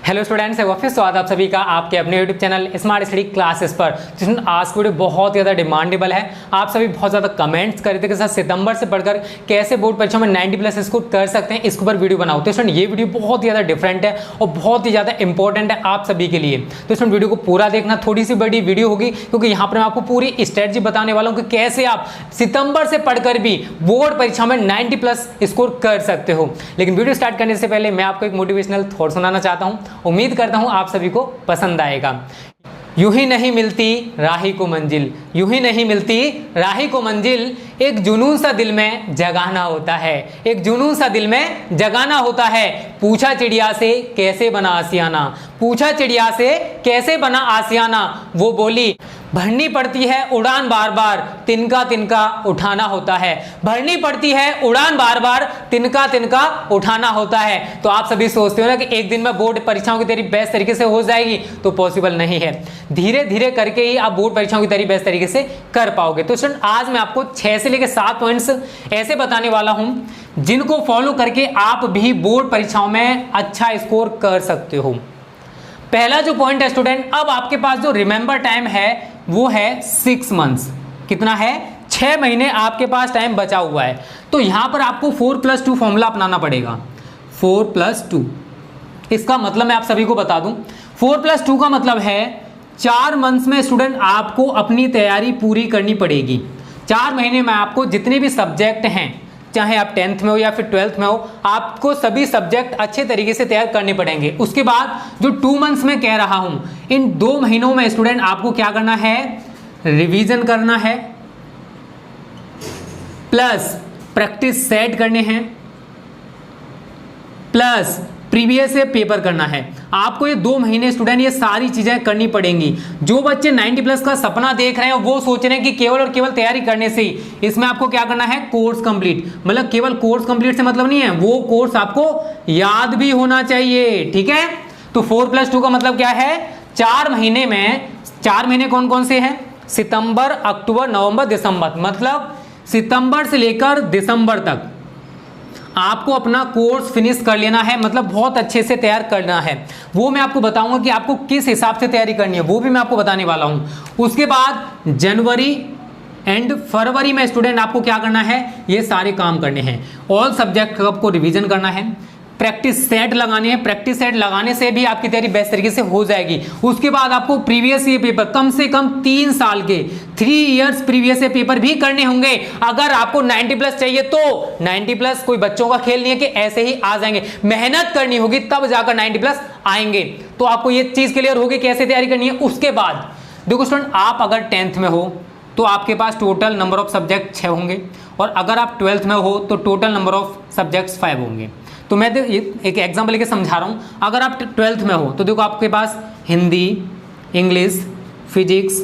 Hello students, वापस स्वागत आप सभी का आपके अपने YouTube channel smart study classes पर। आज की वीडियो बहुत ज़्यादा डिमांडेबल है। आप सभी बहुत ज़्यादा कमेंट्स कर रहे थे कि सर सितंबर से पढ़कर कैसे बोर्ड परीक्षा में 90+ स्कोर कर सकते हैं, इसके ऊपर वीडियो बनाओ। तो स्टूडेंट ये वीडियो बहुत ज़्यादा डिफरेंट है और बहुत ही ज़्यादा इंपॉर्टेंट है आप सभी के लिए। तो स्टूडेंट वीडियो को पूरा देखना, थोड़ी सी बड़ी वीडियो होगी क्योंकि यहाँ पर मैं आपको पूरी स्ट्रेटजी बताने वाला हूँ कि कैसे आप सितंबर से पढ़कर भी बोर्ड परीक्षा में 90+ स्कोर कर सकते हो। लेकिन वीडियो स्टार्ट करने से पहले मैं आपको एक मोटिवेशनल थॉट सुनाना चाहता हूँ। उम्मीद करता हूं आप सभी को पसंद आएगा। यूं ही नहीं मिलती राही को मंजिल, यूं ही नहीं मिलती राही को मंजिल, एक जुनून सा दिल में जगाना होता है, एक जुनून सा दिल में जगाना होता है। पूछा चिड़िया से कैसे बना आसियाना, पूछा चिड़िया से कैसे बना आसियाना, वो बोली भरनी पड़ती है उड़ान बार बार, तिनका तिनका उठाना होता है। भरनी पड़ती है उड़ान बार बार, तिनका तिनका उठाना होता है। तो आप सभी सोचते हो ना कि एक दिन में बोर्ड परीक्षाओं की तैयारी बेस्ट तरीके से हो जाएगी, तो पॉसिबल नहीं है। धीरे धीरे करके ही आप बोर्ड परीक्षाओं की तैयारी बेस्ट तरीके से कर पाओगे। तो स्टूडेंट आज मैं आपको 6 से लेकर 7 पॉइंट्स ऐसे बताने वाला हूं जिनको फॉलो करके आप भी बोर्ड परीक्षाओं में अच्छा स्कोर कर सकते हो। पहला जो पॉइंट है स्टूडेंट, अब आपके पास जो रिमेंबर टाइम है वो है 6 मंथ्स। कितना है? 6 महीने आपके पास टाइम बचा हुआ है। तो यहां पर आपको 4+2 फॉर्मूला अपनाना पड़ेगा। 4+2 इसका मतलब मैं आप सभी को बता दूं, 4+2 का मतलब है 4 मंथ्स में स्टूडेंट आपको अपनी तैयारी पूरी करनी पड़ेगी। 4 महीने में आपको जितने भी सब्जेक्ट हैं, चाहे आप 10th में हो या फिर 12th में हो, आपको सभी सब्जेक्ट अच्छे तरीके से तैयार करने पड़ेंगे। उसके बाद जो 2 मंथ्स में कह रहा हूं, इन 2 महीनों में स्टूडेंट आपको क्या करना है? रिवीजन करना है, प्लस प्रैक्टिस सेट करने हैं, प्लस प्रीवियस से पेपर करना है। आपको ये 2 महीने स्टूडेंट ये सारी चीजें करनी पड़ेंगी। जो बच्चे 90+ का सपना देख रहे हैं वो सोच रहे हैं कि केवल और केवल तैयारी करने से ही, इसमें आपको क्या करना है? Course complete. मतलब केवल कोर्स कंप्लीट से मतलब नहीं है, वो कोर्स आपको याद भी होना चाहिए। ठीक है, तो 4+2 का मतलब क्या है? 4 महीने में 4 महीने कौन कौन से हैं? सितंबर, अक्टूबर, नवंबर, दिसंबर। मतलब सितंबर से लेकर दिसंबर तक आपको अपना कोर्स फिनिश कर लेना है, मतलब बहुत अच्छे से तैयार करना है। वो मैं आपको बताऊंगा कि आपको किस हिसाब से तैयारी करनी है, वो भी मैं आपको बताने वाला हूं। उसके बाद जनवरी एंड फरवरी में स्टूडेंट आपको क्या करना है? ये सारे काम करने हैं। ऑल सब्जेक्ट आपको रिवीजन करना है, प्रैक्टिस सेट लगानी है। प्रैक्टिस सेट लगाने से भी आपकी तैयारी बेस्ट तरीके से हो जाएगी। उसके बाद आपको प्रीवियस ईयर पेपर, कम से कम 3 साल के 3 इयर्स प्रीवियस ईयर पेपर भी करने होंगे। अगर आपको 90+ चाहिए तो 90+ कोई बच्चों का खेल नहीं है कि ऐसे ही आ जाएंगे, मेहनत करनी होगी तब जाकर 90+ आएंगे। तो आपको ये चीज क्लियर होगी कैसे तैयारी करनी है। उसके बाद देखो स्टूडेंट, आप अगर 10th में हो तो आपके पास टोटल नंबर ऑफ सब्जेक्ट 6 होंगे, और अगर आप 12th में हो तो टोटल नंबर ऑफ सब्जेक्ट्स 5 होंगे। तो मैं एक एग्जाम्पल लेके समझा रहा हूँ। अगर आप 12th में हो तो देखो आपके पास Hindi, English, physics,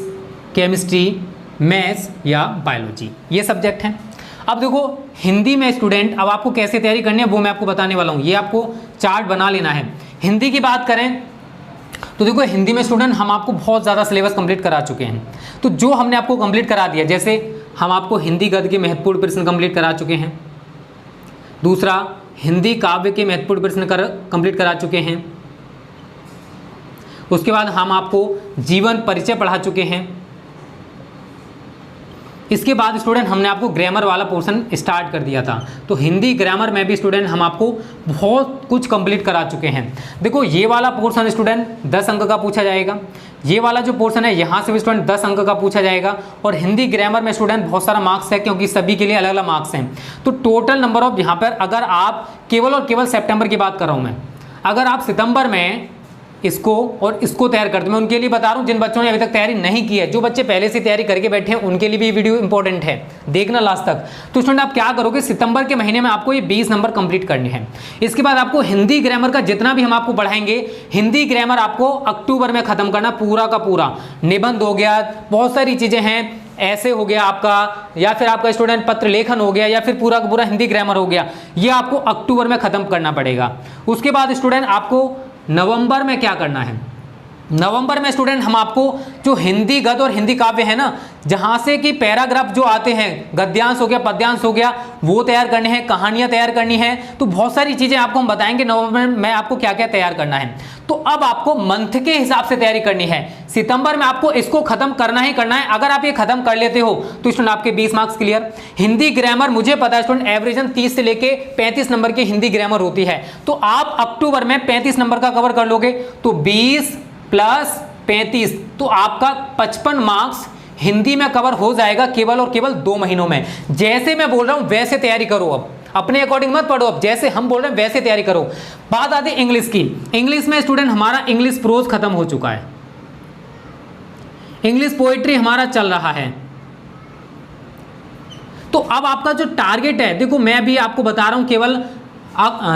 chemistry, maths या बायोलॉजी, ये सब्जेक्ट हैं। अब देखो हिंदी में स्टूडेंट, अब आपको कैसे तैयारी करनी है वो मैं आपको बताने वाला हूँ। ये आपको चार्ट बना लेना है। हिंदी की बात करें तो देखो हिंदी में स्टूडेंट हम आपको बहुत ज़्यादा सिलेबस कंप्लीट करा चुके हैं। तो जो हमने आपको कंप्लीट करा दिया, जैसे हम आपको हिंदी गद्य के महत्वपूर्ण प्रश्न कंप्लीट करा चुके हैं। दूसरा, हिंदी काव्य के महत्वपूर्ण प्रश्न कंप्लीट करा चुके हैं। उसके बाद हम आपको जीवन परिचय पढ़ा चुके हैं। इसके बाद स्टूडेंट हमने आपको ग्रामर वाला पोर्शन स्टार्ट कर दिया था। तो हिंदी ग्रामर में भी स्टूडेंट हम आपको बहुत कुछ कंप्लीट करा चुके हैं। देखो ये वाला पोर्शन स्टूडेंट 10 अंक का पूछा जाएगा। ये वाला जो पोर्शन है यहाँ से भी स्टूडेंट 10 अंक का पूछा जाएगा। और हिंदी ग्रामर में स्टूडेंट बहुत सारा मार्क्स है क्योंकि सभी के लिए अलग अलग मार्क्स हैं। तो टोटल नंबर ऑफ यहाँ पर, अगर आप केवल और केवल सितंबर की बात कर रहा हूँ मैं, अगर आप सितंबर में इसको और इसको तैयार करते, मैं उनके लिए बता रहा हूँ जिन बच्चों ने अभी तक तैयारी नहीं की है। जो बच्चे पहले से तैयारी करके बैठे हैं उनके लिए भी ये वीडियो इंपॉर्टेंट है, देखना लास्ट तक। तो स्टूडेंट आप क्या करोगे, सितंबर के महीने में आपको ये 20 नंबर कंप्लीट करने हैं। इसके बाद आपको हिंदी ग्रामर का जितना भी हम आपको पढ़ाएंगे, हिंदी ग्रामर आपको अक्टूबर में खत्म करना पूरा का पूरा। निबंध हो गया, बहुत सारी चीजें हैं, ऐसे हो गया आपका, या फिर आपका स्टूडेंट पत्र लेखन हो गया, या फिर पूरा का पूरा हिंदी ग्रामर हो गया, ये आपको अक्टूबर में खत्म करना पड़ेगा। उसके बाद स्टूडेंट आपको नवंबर में क्या करना है? नवंबर में स्टूडेंट हम आपको जो हिंदी गद्य और हिंदी काव्य है ना, जहां से कि पैराग्राफ जो आते हैं, गद्यांश हो गया, पद्यांश हो गया, वो तैयार करने हैं, कहानियां तैयार करनी है, तो बहुत सारी चीजें आपको हम बताएंगे नवंबर में आपको क्या क्या तैयार करना है। तो अब आपको मंथ के हिसाब से तैयारी करनी है। सितंबर में आपको इसको खत्म करना ही करना है। अगर आप ये खत्म कर लेते हो तो स्टूडेंट आपके 20 मार्क्स क्लियर। हिंदी ग्रामर मुझे पता है स्टूडेंट एवरेजन 30 से लेके 35 नंबर की हिंदी ग्रामर होती है, तो आप अक्टूबर में 35 नंबर का कवर कर लोगे, तो 20 प्लस 35 तो आपका 55 मार्क्स हिंदी में कवर हो जाएगा केवल और केवल 2 महीनों में। जैसे मैं बोल रहा हूं वैसे तैयारी करो, अब अपने अकॉर्डिंग मत पढ़ो, अब जैसे हम बोल रहे हैं वैसे तैयारी करो। बात आती है इंग्लिश की। इंग्लिश में स्टूडेंट हमारा इंग्लिश प्रोज खत्म हो चुका है, इंग्लिश पोएट्री हमारा चल रहा है। तो अब आपका जो टारगेट है, देखो मैं भी आपको बता रहा हूं केवल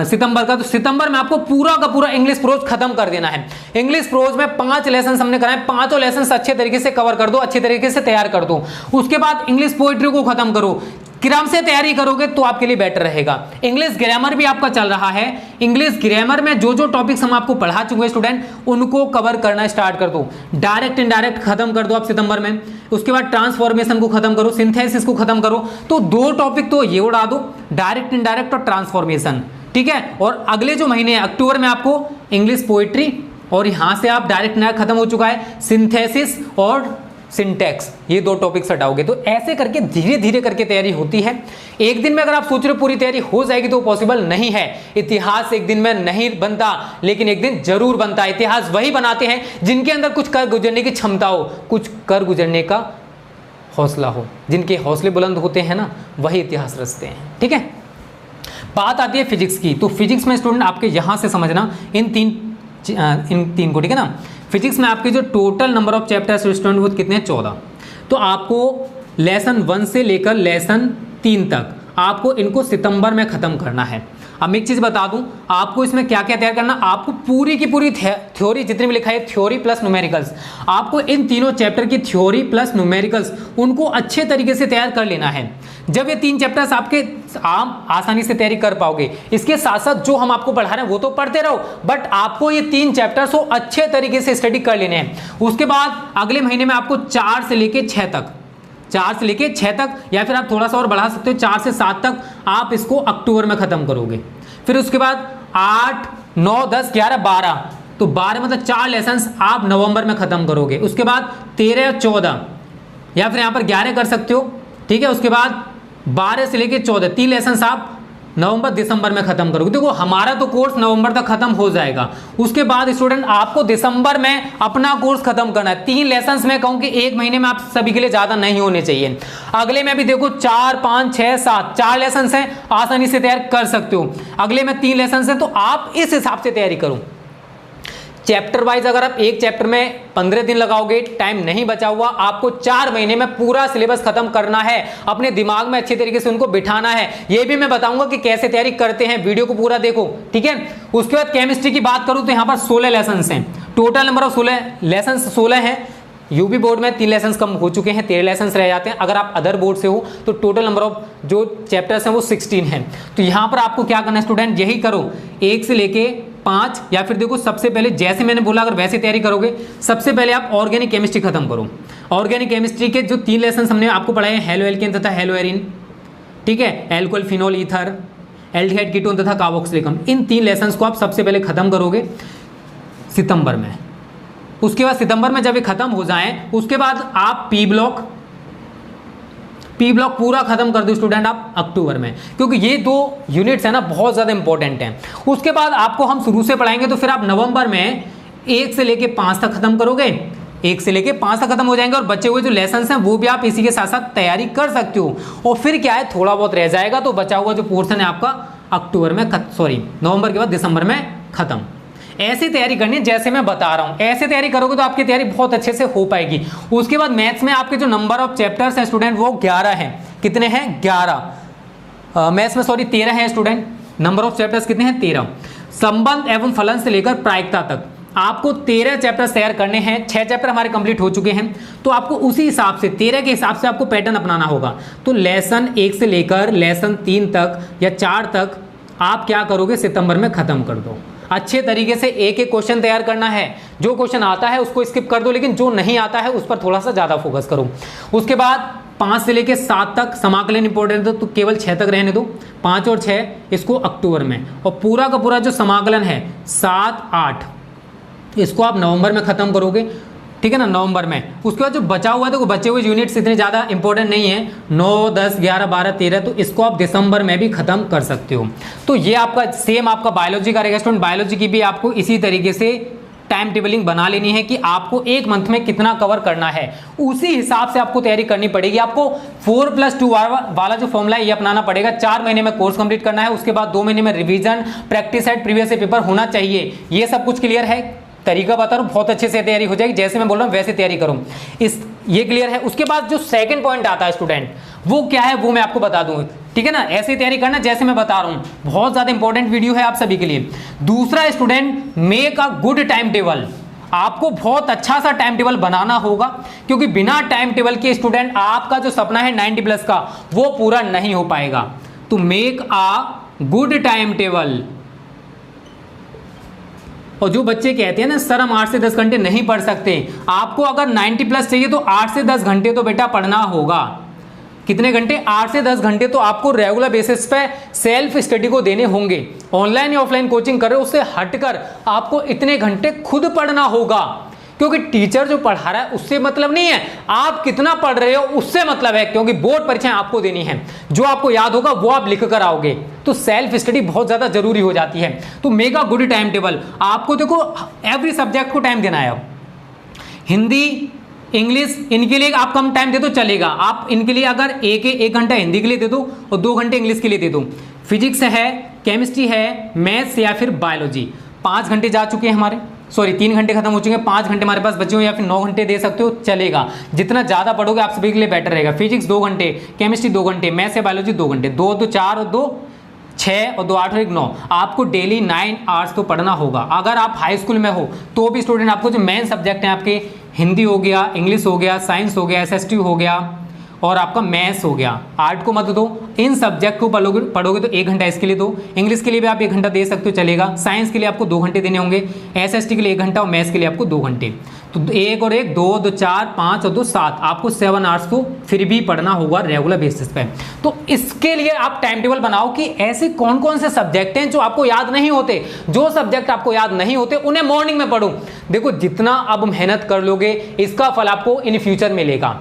सितंबर का, तो सितंबर में आपको पूरा का पूरा इंग्लिश प्रोज खत्म कर देना है। इंग्लिश प्रोज में 5 लेसन हमने कराए, 5 लेसन अच्छे तरीके से कवर कर दो, अच्छे तरीके से तैयार कर दो। उसके बाद इंग्लिश पोएट्री को खत्म करो। क्रम से तैयारी करोगे तो आपके लिए बेटर रहेगा। इंग्लिश ग्रामर भी आपका चल रहा है। इंग्लिश ग्रामर में जो जो टॉपिक्स हम आपको पढ़ा चुके हैं स्टूडेंट, उनको कवर करना स्टार्ट कर दो। डायरेक्ट इनडायरेक्ट खत्म कर दो आप सितंबर में। उसके बाद ट्रांसफॉर्मेशन को खत्म करो, सिंथेसिस को खत्म करो। तो 2 टॉपिक तो ये उड़ा दो, डायरेक्ट इनडायरेक्ट और ट्रांसफॉर्मेशन, ठीक है। और अगले जो महीने हैं अक्टूबर में आपको इंग्लिश पोएट्री, और यहां से आप डायरेक्ट इनडायरेक्ट खत्म हो चुका है, सिंथेसिस और सिंटैक्स, ये 2 टॉपिक्स हटाओगे। तो ऐसे करके धीरे धीरे करके तैयारी होती है। एक दिन में अगर आप सोच रहे हो पूरी तैयारी हो जाएगी तो पॉसिबल नहीं है। इतिहास एक दिन में नहीं बनता, लेकिन एक दिन जरूर बनता है। इतिहास वही बनाते हैं जिनके अंदर कुछ कर गुजरने की क्षमता हो, कुछ कर गुजरने का हौसला हो। जिनके हौसले बुलंद होते हैं ना, वही इतिहास रचते हैं, ठीक है। बात आती है फिजिक्स की। तो फिजिक्स में स्टूडेंट आपके यहां से समझना इन तीन को, ठीक है ना। फिजिक्स में आपके जो total number of chapters student वो कितने हैं, 14। तो आपको लेसन 1 से लेकर लेसन 3 तक आपको इनको सितंबर में खत्म करना है। अब मैं एक चीज़ बता दूं, आपको इसमें क्या क्या तैयार करना, आपको पूरी की पूरी थ्योरी जितनी भी लिखा है, थ्योरी प्लस न्यूमेरिकल्स, आपको इन तीनों चैप्टर की थ्योरी प्लस न्यूमेरिकल्स उनको अच्छे तरीके से तैयार कर लेना है। जब ये 3 चैप्टर्स आपके आप आसानी से तैयारी कर पाओगे। इसके साथ साथ जो हम आपको पढ़ा रहे हैं वो तो पढ़ते रहो, बट आपको ये 3 चैप्टर्स को अच्छे तरीके से स्टडी कर लेने हैं। उसके बाद अगले महीने में आपको 4 से लेके 6 तक, 4 से लेके 6 तक, या फिर आप थोड़ा सा और बढ़ा सकते हो 4 से 7 तक आप इसको अक्टूबर में खत्म करोगे। फिर उसके बाद 8, 9, 10, 11, 12, तो 12 मतलब 4 लेसन्स आप नवंबर में खत्म करोगे। उसके बाद 13 और 14, या फिर यहाँ पर 11 कर सकते हो, ठीक है। उसके बाद 12 से लेके 14 3 लेसन्स आप नवंबर दिसंबर में खत्म करोगे। देखो हमारा तो कोर्स नवंबर तक खत्म हो जाएगा। उसके बाद स्टूडेंट आपको दिसंबर में अपना कोर्स खत्म करना है। 3 लेसन्स में कहूँ कि 1 महीने में आप सभी के लिए ज़्यादा नहीं होने चाहिए। अगले में भी देखो 4, 5, 6, 7 4 लेसन्स हैं, आसानी से तैयार कर सकते हो। अगले में 3 लेसन्स हैं, तो आप इस हिसाब से तैयारी करो। चैप्टर वाइज अगर आप एक चैप्टर में 15 दिन लगाओगे, टाइम नहीं बचा हुआ, आपको 4 महीने में पूरा सिलेबस खत्म करना है। अपने दिमाग में अच्छे तरीके से उनको बिठाना है। ये भी मैं बताऊंगा कि कैसे तैयारी करते हैं, वीडियो को पूरा देखो, ठीक है। उसके बाद केमिस्ट्री की बात करूं तो यहाँ पर 16 लेसन हैं, टोटल नंबर ऑफ 16 लेसन 16 हैं। यूपी बोर्ड में 3 लेसन कम हो चुके हैं, 13 लेसन रह जाते हैं। अगर आप अदर बोर्ड से हो तो टोटल नंबर ऑफ जो चैप्टर्स हैं वो 16 हैं। तो यहाँ पर आपको क्या करना है स्टूडेंट, यही करो 1 से लेके 5, या फिर देखो सबसे पहले जैसे मैंने बोला अगर वैसे तैयारी करोगे, सबसे पहले आप ऑर्गेनिक केमिस्ट्री खत्म करो। ऑर्गेनिक केमिस्ट्री के जो 3 लेसन हमने आपको पढ़ाए हैं, हेलो एल्केन तथा हेलो एरिन, ठीक है, alcohol phenol ether, aldehyde ketone तथा कार्बोक्सिलिकम, इन 3 लेसन को आप सबसे पहले खत्म करोगे सितंबर में। उसके बाद सितंबर में जब ये खत्म हो जाएं, उसके बाद आप पी ब्लॉक पूरा खत्म कर दो स्टूडेंट आप अक्टूबर में, क्योंकि ये 2 यूनिट्स है ना बहुत ज़्यादा इंपॉर्टेंट हैं। उसके बाद आपको हम शुरू से पढ़ाएंगे, तो फिर आप नवंबर में 1 से लेके 5 तक खत्म करोगे। 1 से लेके 5 तक खत्म हो जाएंगे, और बचे हुए जो लेसन्स हैं वो भी आप इसी के साथ साथ तैयारी कर सकते हो। और फिर क्या है, थोड़ा बहुत रह जाएगा, तो बचा हुआ जो पोर्सन है आपका अक्टूबर में नवंबर के बाद दिसंबर में खत्म। ऐसी तैयारी करनी है जैसे मैं बता रहा हूं, ऐसे तैयारी करोगे तो आपकी तैयारी बहुत अच्छे से हो पाएगी। उसके बाद मैथ्स में आपके जो नंबर ऑफ चैप्टर्स हैं स्टूडेंट वो 11 हैं। कितने हैं, 11। मैथ्स में 13 हैं स्टूडेंट। नंबर ऑफ चैप्टर्स कितने हैं, 13। संबंध एवं फलन से लेकर प्रायिकता तक आपको 13 चैप्टर्स तैयार करने हैं। 6 चैप्टर हमारे कंप्लीट हो चुके हैं, तो आपको उसी हिसाब से 13 के हिसाब से आपको पैटर्न अपनाना होगा। तो लेसन 1 से लेकर लेसन 3 तक या 4 तक आप क्या करोगे, सितंबर में खत्म कर दो। अच्छे तरीके से एक एक क्वेश्चन तैयार करना है। जो क्वेश्चन आता है उसको स्किप कर दो, लेकिन जो नहीं आता है उस पर थोड़ा सा ज़्यादा फोकस करो। उसके बाद 5 से लेकर 7 तक समाकलन इंपॉर्टेंट है, तो केवल 6 तक रहने दो। 5 और 6 इसको अक्टूबर में, और पूरा का पूरा जो समाकलन है 7, 8 इसको आप नवंबर में ख़त्म करोगे, ठीक है ना, नवंबर में। उसके बाद जो बचा हुआ है, देखो बचे हुए यूनिट्स इतने ज़्यादा इंपॉर्टेंट नहीं है, 9, 10, 11, 12, 13, तो इसको आप दिसंबर में भी खत्म कर सकते हो। तो ये आपका सेम आपका बायोलॉजी का रहेगा स्टूडेंट। बायोलॉजी की भी आपको इसी तरीके से टाइम टेबलिंग बना लेनी है कि आपको एक मंथ में कितना कवर करना है, उसी हिसाब से आपको तैयारी करनी पड़ेगी। आपको 4+2 वाला जो फॉर्मूला है ये अपनाना पड़ेगा। 4 महीने में कोर्स कंप्लीट करना है, उसके बाद 2 महीने में revision, practice set, previous paper होना चाहिए। ये सब कुछ क्लियर है, तरीका बता रहा हूँ, बहुत अच्छे से तैयारी हो जाएगी। जैसे मैं बोल रहा हूँ वैसे तैयारी करूँ, ये क्लियर है। उसके बाद जो सेकंड पॉइंट आता है स्टूडेंट, वो क्या है वो मैं आपको बता दूँ, ठीक है ना। ऐसे तैयारी करना जैसे मैं बता रहा हूँ, बहुत ज़्यादा इंपॉर्टेंट वीडियो है आप सभी के लिए। दूसरा student, make a good time table. आपको बहुत अच्छा सा टाइम टेबल बनाना होगा, क्योंकि बिना टाइम टेबल के स्टूडेंट आपका जो सपना है 90+ का वो पूरा नहीं हो पाएगा। तो make a good time table. और जो बच्चे कहते हैं ना सर हम 8 से 10 घंटे नहीं पढ़ सकते, आपको अगर 90+ चाहिए तो 8 से 10 घंटे तो बेटा पढ़ना होगा। कितने घंटे? 8 से 10 घंटे तो आपको रेगुलर बेसिस पे सेल्फ स्टडी को देने होंगे। ऑनलाइन या ऑफलाइन कोचिंग कर रहे हो उससे हटकर आपको इतने घंटे खुद पढ़ना होगा, क्योंकि टीचर जो पढ़ा रहा है उससे मतलब नहीं है, आप कितना पढ़ रहे हो उससे मतलब है, क्योंकि बोर्ड परीक्षाएं आपको देनी है। जो आपको याद होगा वो आप लिख कर आओगे, तो सेल्फ स्टडी बहुत ज़्यादा जरूरी हो जाती है। तो make a good time table. आपको देखो एवरी सब्जेक्ट को टाइम देना है। अब हिंदी, इंग्लिश, इनके लिए आप कम टाइम दे दो चलेगा। आप इनके लिए अगर एक घंटा हिंदी के लिए दे दो और 2 घंटे इंग्लिश के लिए दे दो। फिजिक्स है, केमिस्ट्री है, मैथ्स या फिर बायोलॉजी, 5 घंटे जा चुके हैं हमारे, सॉरी 3 घंटे खत्म हो चुके हैं, 5 घंटे हमारे पास बचे हो, या फिर 9 घंटे दे सकते हो चलेगा। जितना ज़्यादा पढ़ोगे आप सभी के लिए बेटर रहेगा। फिजिक्स 2 घंटे, केमिस्ट्री 2 घंटे, मैथ्स या बायोलॉजी 2 घंटे, 2 2 4 और 2 6 और 2 8 और 1 9। आपको डेली 9 आवर्स तो पढ़ना होगा। अगर आप हाई स्कूल में हो तो भी स्टूडेंट आपको जो मेन सब्जेक्ट हैं आपके हिंदी हो गया, इंग्लिश हो गया, साइंस हो गया, SST हो गया और आपका मैथ्स हो गया, आर्ट को मत दो। इन सब्जेक्ट को पढ़ोगे तो 1 घंटा इसके लिए दो। इंग्लिश के लिए भी आप 1 घंटा दे सकते हो चलेगा। साइंस के लिए आपको 2 घंटे देने होंगे, SST के लिए 1 घंटा और मैथ्स के लिए आपको 2 घंटे। तो 1 और 1 2 2 4 5 और 2 7, आपको 7 आवर्स को फिर भी पढ़ना होगा रेगुलर बेसिस पे। तो इसके लिए आप टाइम टेबल बनाओ कि ऐसे कौन कौन से सब्जेक्ट हैं जो आपको याद नहीं होते। जो सब्जेक्ट आपको याद नहीं होते उन्हें मॉर्निंग में पढ़ो। देखो जितना अब मेहनत कर लोगे इसका फल आपको इन फ्यूचर मिलेगा।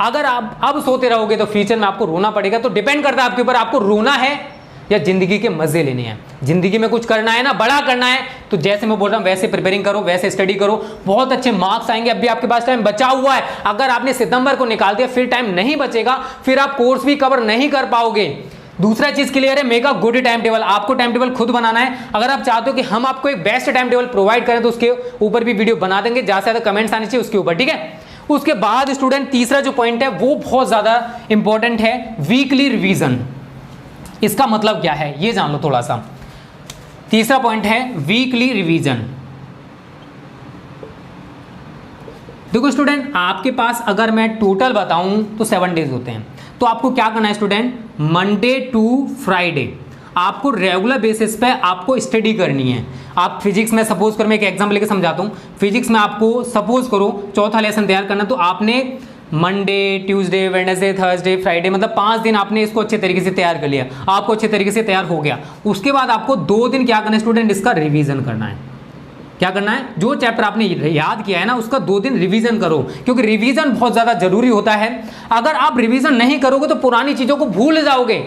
अगर आप अब सोते रहोगे तो फ्यूचर में आपको रोना पड़ेगा। तो डिपेंड करता है आपके ऊपर, आपको रोना है या जिंदगी के मजे लेने हैं। जिंदगी में कुछ करना है ना, बड़ा करना है, तो जैसे मैं बोल रहा हूं वैसे प्रिपेयरिंग करो, वैसे स्टडी करो, बहुत अच्छे मार्क्स आएंगे। अभी आपके पास टाइम बचा हुआ है। अगर आपने सितंबर को निकाल दिया फिर टाइम नहीं बचेगा, फिर आप कोर्स भी कवर नहीं कर पाओगे। दूसरा चीज क्लियर है, make a good time table. आपको टाइम टेबल खुद बनाना है। अगर आप चाहते हो कि हम आपको एक बेस्ट टाइम टेबल प्रोवाइड करें तो उसके ऊपर भी वीडियो बना देंगे, ज्यादा से ज्यादा कमेंट्स आने चाहिए उसके ऊपर, ठीक है। उसके बाद स्टूडेंट तीसरा जो पॉइंट है वो बहुत ज्यादा इंपॉर्टेंट है, वीकली रिवीजन। इसका मतलब क्या है ये जान लो थोड़ा सा। तीसरा पॉइंट है वीकली रिवीजन। देखो स्टूडेंट, आपके पास अगर मैं टोटल बताऊं तो 7 डेज होते हैं। तो आपको क्या करना है स्टूडेंट, मंडे टू फ्राइडे आपको रेगुलर बेसिस पे आपको स्टडी करनी है। आप फिजिक्स में सपोज करो, मैं एक एग्जाम्पल लेके समझाता हूँ। फिजिक्स में आपको सपोज करो चौथा लेसन तैयार करना, तो आपने Monday, Tuesday, Wednesday, Thursday, Friday, मतलब 5 दिन आपने इसको अच्छे तरीके से तैयार कर लिया, आपको अच्छे तरीके से तैयार हो गया। उसके बाद आपको 2 दिन क्या करना है स्टूडेंट, इसका रिवीजन करना है। क्या करना है, जो चैप्टर आपने याद किया है ना उसका 2 दिन रिवीजन करो, क्योंकि रिवीजन बहुत ज़्यादा जरूरी होता है। अगर आप रिवीजन नहीं करोगे तो पुरानी चीज़ों को भूल जाओगे।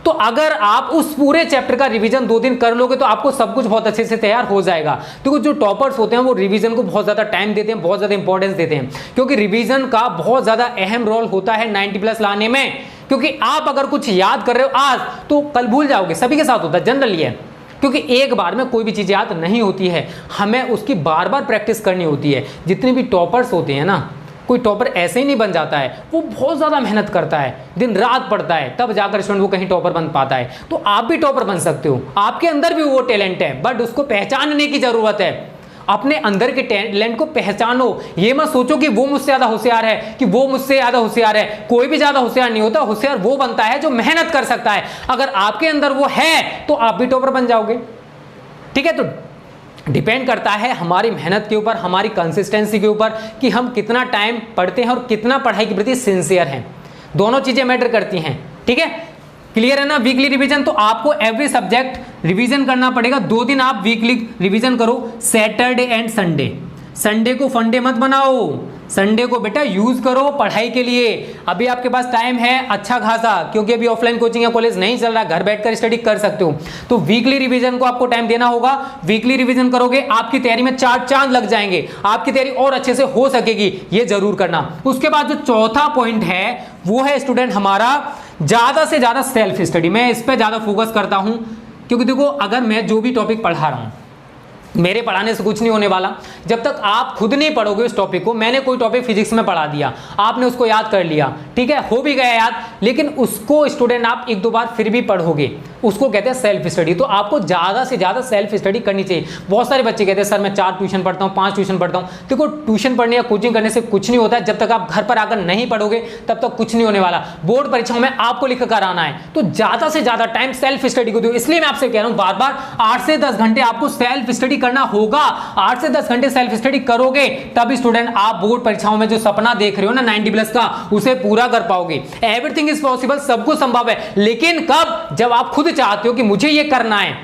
तो अगर आप उस पूरे चैप्टर का रिवीजन 2 दिन कर लोगे तो आपको सब कुछ बहुत अच्छे से तैयार हो जाएगा। तो जो टॉपर्स होते हैं वो रिवीजन को बहुत ज़्यादा टाइम देते हैं, बहुत ज़्यादा इंपॉर्टेंस देते हैं, क्योंकि रिवीजन का बहुत ज़्यादा अहम रोल होता है 90+ लाने में। क्योंकि आप अगर कुछ याद कर रहे हो आज तो कल भूल जाओगे, सभी के साथ होता है, जनरली है। क्योंकि एक बार में कोई भी चीज़ याद नहीं होती है, हमें उसकी बार बार प्रैक्टिस करनी होती है। जितने भी टॉपर्स होते हैं ना, कोई टॉपर ऐसे ही नहीं बन जाता है, वो बहुत ज़्यादा मेहनत करता है, दिन रात पढ़ता है, तब जाकर स्टूडेंट वो कहीं टॉपर बन पाता है। तो आप भी टॉपर बन सकते हो, आपके अंदर भी वो टैलेंट है, बट उसको पहचानने की ज़रूरत है। अपने अंदर के टैलेंट को पहचानो। ये मत सोचो कि वो मुझसे ज़्यादा होशियार है, कि वो मुझसे ज़्यादा होशियार है। कोई भी ज़्यादा होशियार नहीं होता, होशियार वो बनता है जो मेहनत कर सकता है। अगर आपके अंदर वो है तो आप भी टॉपर बन जाओगे, ठीक है। तो डिपेंड करता है हमारी मेहनत के ऊपर, हमारी कंसिस्टेंसी के ऊपर कि हम कितना टाइम पढ़ते हैं और कितना पढ़ाई के प्रति सिंसियर हैं। दोनों चीजें मैटर करती हैं, ठीक है। क्लियर है ना। वीकली रिवीजन, तो आपको एवरी सब्जेक्ट रिवीजन करना पड़ेगा। 2 दिन आप वीकली रिवीजन करो, सैटरडे एंड संडे। संडे को फंडे मत बनाओ, संडे को बेटा यूज करो पढ़ाई के लिए। अभी आपके पास टाइम है अच्छा खासा, क्योंकि अभी ऑफलाइन कोचिंग या कॉलेज नहीं चल रहा, घर बैठकर स्टडी कर सकते हो। तो वीकली रिवीजन को आपको टाइम देना होगा। वीकली रिवीजन करोगे, आपकी तैयारी में 4 चांद लग जाएंगे, आपकी तैयारी और अच्छे से हो सकेगी, ये जरूर करना। उसके बाद जो चौथा पॉइंट है वो है स्टूडेंट हमारा ज्यादा से ज्यादा सेल्फ स्टडी। मैं इस पर ज्यादा फोकस करता हूं, क्योंकि देखो अगर मैं जो भी टॉपिक पढ़ा रहा हूं, मेरे पढ़ाने से कुछ नहीं होने वाला जब तक आप खुद नहीं पढ़ोगे उस टॉपिक को। मैंने कोई टॉपिक फिजिक्स में पढ़ा दिया, आपने उसको याद कर लिया, ठीक है, हो भी गया याद, लेकिन उसको स्टूडेंट आप 1-2 बार फिर भी पढ़ोगे, उसको कहते हैं सेल्फ स्टडी। तो आपको ज़्यादा से ज़्यादा सेल्फ स्टडी करनी चाहिए। बहुत सारे बच्चे कहते हैं सर मैं 4 ट्यूशन पढ़ता हूँ, 5 ट्यूशन पढ़ता हूँ। देखो ट्यूशन पढ़ने या कोचिंग करने से कुछ नहीं होता है, जब तक आप घर पर आकर नहीं पढ़ोगे तब तक कुछ नहीं होने वाला। बोर्ड परीक्षाओं में आपको लिख कर आना है, तो ज़्यादा से ज़्यादा टाइम सेल्फ स्टडी को दो। इसलिए मैं आपसे कह रहा हूँ बार बार 8 से 10 घंटे आपको सेल्फ स्टडी करना होगा। 8 से 10 घंटे सेल्फ स्टडी करोगे तभी स्टूडेंट आप बोर्ड परीक्षाओं में जो सपना देख रहे हो ना 90+ का, उसे पूरा कर पाओगे। एवरीथिंग इज पॉसिबल, सब कुछ संभव है, लेकिन कब? जब आप खुद चाहते हो कि मुझे ये करना है,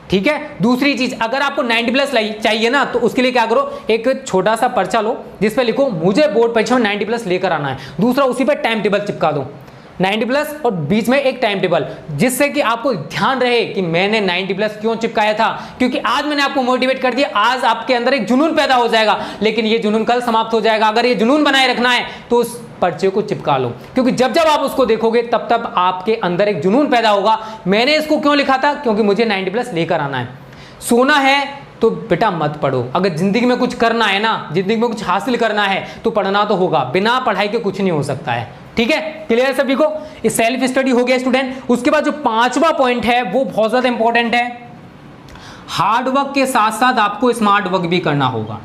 ठीक है। दूसरी चीज, अगर आपको 90+ चाहिए ना, तो उसके लिए क्या करो, एक छोटा सा पर्चा लो जिस पे लिखो मुझे बोर्ड परीक्षा में 90+ लेकर आना है। दूसरा उसी पे टाइम टेबल चिपका दो, 90+ और बीच में एक टाइम टेबल, जिससे कि आपको ध्यान रहे कि मैंने 90+ क्यों चिपकाया था। क्योंकि आज मैंने आपको मोटिवेट कर दिया, आज आपके अंदर एक जुनून पैदा हो जाएगा, लेकिन ये जुनून कल समाप्त हो जाएगा। अगर ये जुनून बनाए रखना है तो उस पर्चे को चिपका लो, क्योंकि जब जब आप उसको देखोगे तब तब आपके अंदर एक जुनून पैदा होगा। मैंने इसको क्यों लिखा था? क्योंकि मुझे 90+ लेकर आना है। सोना है तो बेटा मत पढ़ो। अगर जिंदगी में कुछ करना है ना, जिंदगी में कुछ हासिल करना है तो पढ़ना तो होगा, बिना पढ़ाई के कुछ नहीं हो सकता है, ठीक है। क्लियर है सभी को? इस सेल्फ स्टडी हो गया स्टूडेंट। उसके बाद जो 5वां पॉइंट है वो बहुत ज्यादा इंपॉर्टेंट है। हार्ड वर्क के साथ साथ आपको स्मार्ट वर्क भी करना होगा।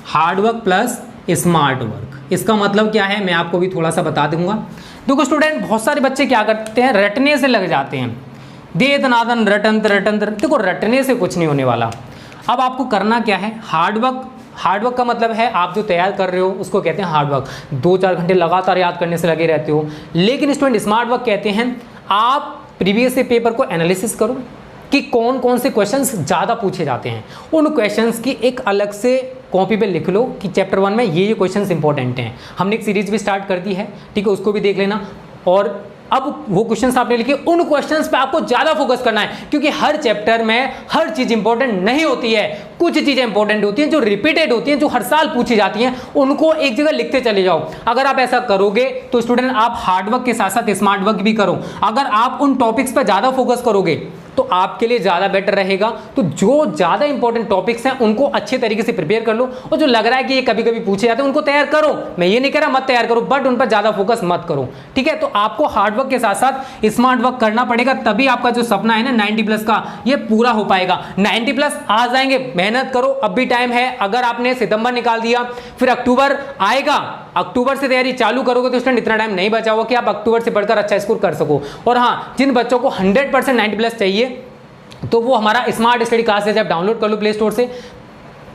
Hard work plus smart work, इसका मतलब क्या है मैं आपको भी थोड़ा सा बता दूंगा। देखो स्टूडेंट, बहुत सारे बच्चे क्या करते हैं, रटने से लग जाते हैं, दे दनादन रटन रटन। देखो रटने से कुछ नहीं होने वाला। अब आपको करना क्या है, हार्ड वर्क का मतलब है आप जो तैयार कर रहे हो उसको कहते हैं हार्ड वर्क। 2-4 घंटे लगातार याद करने से लगे रहते हो। लेकिन स्टूडेंट स्मार्ट वर्क कहते हैं आप प्रीवियस पेपर को एनालिसिस करो कि कौन कौन से क्वेश्चंस ज़्यादा पूछे जाते हैं। उन क्वेश्चंस की एक अलग से कॉपी पे लिख लो कि चैप्टर 1 में ये क्वेश्चंस इंपॉर्टेंट हैं। हमने एक सीरीज भी स्टार्ट कर दी है, ठीक है, उसको भी देख लेना। और अब वो क्वेश्चंस आपने लिखे, उन क्वेश्चंस पे आपको ज्यादा फोकस करना है, क्योंकि हर चैप्टर में हर चीज इंपॉर्टेंट नहीं होती है। कुछ चीजें इंपॉर्टेंट होती हैं जो रिपीटेड होती हैं, जो हर साल पूछी जाती हैं, उनको एक जगह लिखते चले जाओ। अगर आप ऐसा करोगे तो स्टूडेंट आप हार्डवर्क के साथ साथ स्मार्ट वर्क भी करो। अगर आप उन टॉपिक्स पर ज्यादा फोकस करोगे तो आपके लिए ज़्यादा बेटर रहेगा। तो जो ज़्यादा इंपॉर्टेंट टॉपिक्स हैं उनको अच्छे तरीके से प्रिपेयर कर लो, और जो लग रहा है कि ये कभी कभी पूछे जाते हैं उनको तैयार करो। मैं ये नहीं कह रहा मत तैयार करो, बट उन पर ज़्यादा फोकस मत करो, ठीक है। तो आपको हार्डवर्क के साथ साथ स्मार्ट वर्क करना पड़ेगा, तभी आपका जो सपना है ना 90+ का, ये पूरा हो पाएगा। 90+ आ जाएंगे, मेहनत करो, अब भी टाइम है। अगर आपने सितंबर निकाल दिया, फिर अक्टूबर आएगा, अक्टूबर से तैयारी चालू करोगे तो स्टूडेंट इतना टाइम नहीं बचा हुआ कि आप अक्टूबर से पढ़कर अच्छा स्कोर कर सको। और हाँ, जिन बच्चों को 100% 90+ चाहिए तो वो हमारा स्मार्ट स्टडी क्लास है, जब डाउनलोड कर लो प्ले स्टोर से।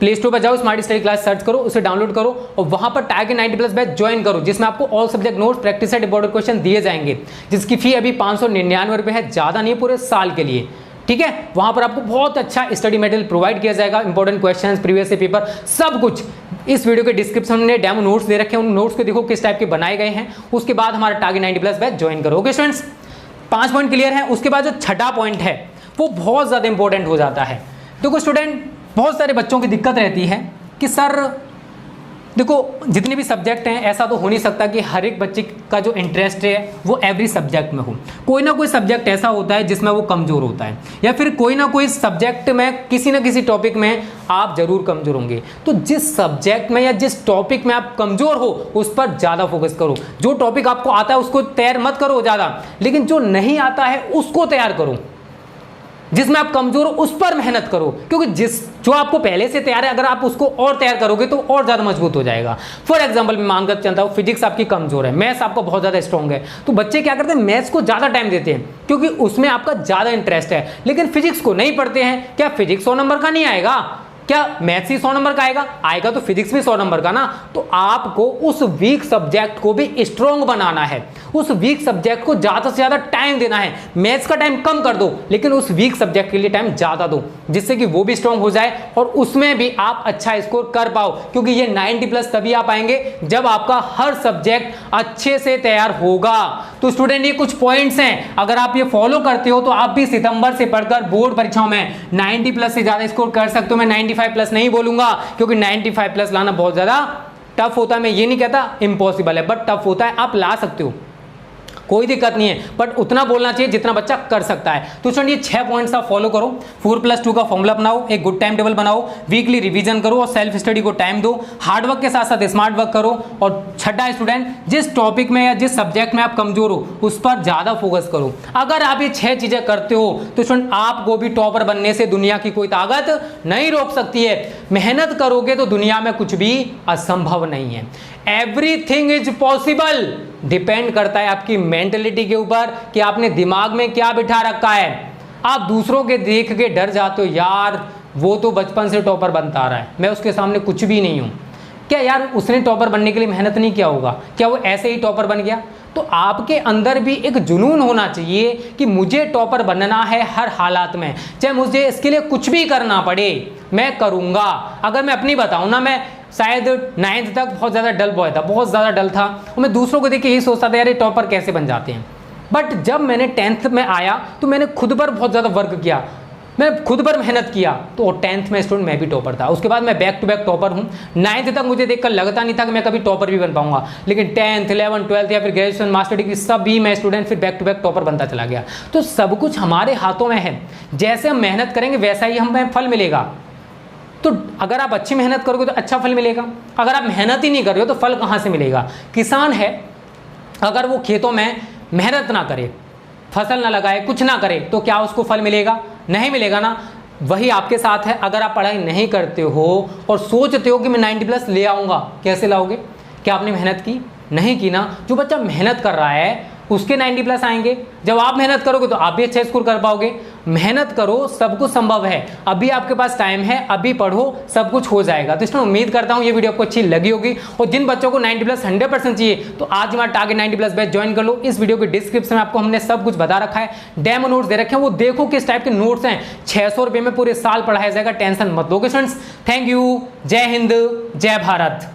प्ले स्टोर पर जाओ, स्मार्ट स्टडी क्लास सर्च करो, उसे डाउनलोड करो और वहां पर टाइगर 90+ बैच ज्वाइन करो, जिसमें आपको all subject notes, practice set, important question दिए जाएंगे, जिसकी फी अभी 599 रुपये है, ज़्यादा नहीं, पूरे साल के लिए, ठीक है। वहां पर आपको बहुत अच्छा स्टडी मटेरियल प्रोवाइड किया जाएगा, इंपॉर्टेंट क्वेश्चंस, प्रीवियस पेपर, सब कुछ। इस वीडियो के डिस्क्रिप्शन में डेमो नोट्स दे रखे हैं, उन नोट्स को देखो किस टाइप के बनाए गए हैं। उसके बाद हमारा टारगेट 90+ बैच ज्वाइन करो। ओके स्टूडेंट्स, 5 पॉइंट क्लियर है। उसके बाद जो 6ठा पॉइंट है वो बहुत ज़्यादा इंपॉर्टेंट हो जाता है। देखो स्टूडेंट, बहुत सारे बच्चों की दिक्कत रहती है कि सर देखो जितने भी सब्जेक्ट हैं, ऐसा तो हो नहीं सकता कि हर एक बच्चे का जो इंटरेस्ट है वो एवरी सब्जेक्ट में हो। कोई ना कोई सब्जेक्ट ऐसा होता है जिसमें वो कमज़ोर होता है, या फिर कोई ना कोई सब्जेक्ट में किसी ना किसी टॉपिक में आप ज़रूर कमज़ोर होंगे। तो जिस सब्जेक्ट में या जिस टॉपिक में आप कमज़ोर हो उस पर ज़्यादा फोकस करो। जो टॉपिक आपको आता है उसको तैयार मत करो ज़्यादा, लेकिन जो नहीं आता है उसको तैयार करो। जिसमें आप कमजोर हो उस पर मेहनत करो, क्योंकि जो आपको पहले से तैयार है, अगर आप उसको और तैयार करोगे तो और ज्यादा मजबूत हो जाएगा। फॉर एग्जांपल मैं मानकर चलता हूँ, फिजिक्स आपकी कमजोर है, मैथ्स आपका बहुत ज्यादा स्ट्रॉन्ग है, तो बच्चे क्या करते हैं, मैथ्स को ज्यादा टाइम देते हैं क्योंकि उसमें आपका ज्यादा इंटरेस्ट है, लेकिन फिजिक्स को नहीं पढ़ते हैं। क्या फिजिक्स 100 नंबर का नहीं आएगा? क्या मैथ्स ही 100 नंबर का आएगा? आएगा तो फिजिक्स भी 100 नंबर का ना। तो आपको उस वीक सब्जेक्ट को भी स्ट्रॉन्ग बनाना है, उस वीक सब्जेक्ट को ज्यादा से ज्यादा टाइम देना है। मैथ्स का टाइम कम कर दो लेकिन उस वीक सब्जेक्ट के लिए टाइम ज्यादा दो, जिससे कि वो भी स्ट्रॉन्ग हो जाए और उसमें भी आप अच्छा स्कोर कर पाओ। क्योंकि ये 90+ तभी आ पाएंगे जब आपका हर सब्जेक्ट अच्छे से तैयार होगा। तो स्टूडेंट ये कुछ पॉइंट्स हैं, अगर आप ये फॉलो करते हो तो आप भी सितंबर से पढ़कर बोर्ड परीक्षाओं में 90+ से ज्यादा स्कोर कर सकते हो। मैं 95+ नहीं बोलूंगा क्योंकि 95+ लाना बहुत ज्यादा टफ होता है। मैं ये नहीं कहता इम्पॉसिबल है, बट टफ होता है, आप ला सकते हो, कोई दिक्कत नहीं है, बट उतना बोलना चाहिए जितना बच्चा कर सकता है। तो स्टूडेंट ये 6 पॉइंट्स आप फॉलो करो, 4+2 का फॉर्मूला बनाओ, एक गुड टाइम टेबल बनाओ, वीकली रिवीजन करो और सेल्फ स्टडी को टाइम दो, हार्डवर्क के साथ साथ स्मार्ट वर्क करो। और छठा स्टूडेंट, जिस टॉपिक में या जिस सब्जेक्ट में आप कमजोर हो उस पर ज्यादा फोकस करो। अगर आप ये 6 चीजें करते हो तो स्टूडेंट आपको भी टॉपर बनने से दुनिया की कोई ताकत नहीं रोक सकती है। मेहनत करोगे तो दुनिया में कुछ भी असंभव नहीं है। Everything is possible. डिपेंड करता है आपकी मेंटेलिटी के ऊपर कि आपने दिमाग में क्या बिठा रखा है। आप दूसरों के देख के डर जाते हो, यार वो तो बचपन से टॉपर बनता आ रहा है, मैं उसके सामने कुछ भी नहीं हूं। क्या यार उसने टॉपर बनने के लिए मेहनत नहीं किया होगा? क्या वो ऐसे ही टॉपर बन गया? तो आपके अंदर भी एक जुनून होना चाहिए कि मुझे टॉपर बनना है हर हालात में, चाहे मुझे इसके लिए कुछ भी करना पड़े मैं करूंगा। अगर मैं अपनी बताऊं ना, मैं शायद 9th तक बहुत ज़्यादा डल बॉय था, बहुत ज़्यादा डल था और मैं दूसरों को देख के यही सोचता था यार ये टॉपर कैसे बन जाते हैं। बट जब मैंने 10th में आया तो मैंने खुद पर बहुत ज़्यादा वर्क किया, मैं खुद पर मेहनत किया, तो 10th में स्टूडेंट मैं भी टॉपर था। उसके बाद मैं बैक टू बैक टॉपर हूँ। 9th तक मुझे देखकर लगता नहीं था कि मैं कभी टॉपर भी बन पाऊंगा, लेकिन 10th, 11th, 12th या फिर ग्रेजुएशन, मास्टर डिग्री सब भी मैं स्टूडेंट फिर बैक टू बैक टॉपर बनता चला गया। तो सब कुछ हमारे हाथों में है, जैसे हम मेहनत करेंगे वैसा ही हमें फल मिलेगा। तो अगर आप अच्छी मेहनत करोगे तो अच्छा फल मिलेगा, अगर आप मेहनत ही नहीं कर रहे हो तो फल कहाँ से मिलेगा? किसान है, अगर वो खेतों में मेहनत ना करे, फसल ना लगाए, कुछ ना करे, तो क्या उसको फल मिलेगा? नहीं मिलेगा ना। वही आपके साथ है, अगर आप पढ़ाई नहीं करते हो और सोचते हो कि मैं 90+ ले आऊँगा, कैसे लाओगे? क्या आपने मेहनत की? नहीं की ना। जो बच्चा मेहनत कर रहा है उसके 90+ आएंगे। जब आप मेहनत करोगे तो आप भी अच्छा स्कोर कर पाओगे। मेहनत करो, सब कुछ संभव है, अभी आपके पास टाइम है, अभी पढ़ो, सब कुछ हो जाएगा। तो इसमें उम्मीद करता हूँ ये वीडियो आपको अच्छी लगी होगी। और जिन बच्चों को 90+ 100% चाहिए तो आज हमारा टारगेट 90+ बैच ज्वाइन कर लो। इस वीडियो के डिस्क्रिप्शन में आपको हमने सब कुछ बता रखा है, डेमो नोट्स दे रखे हैं, वो देखो किस टाइप के नोट्स हैं। 600 रुपये में पूरे साल पढ़ाया जाएगा, टेंशन मत लो स्टूडेंट्स। थैंक यू, जय हिंद, जय भारत।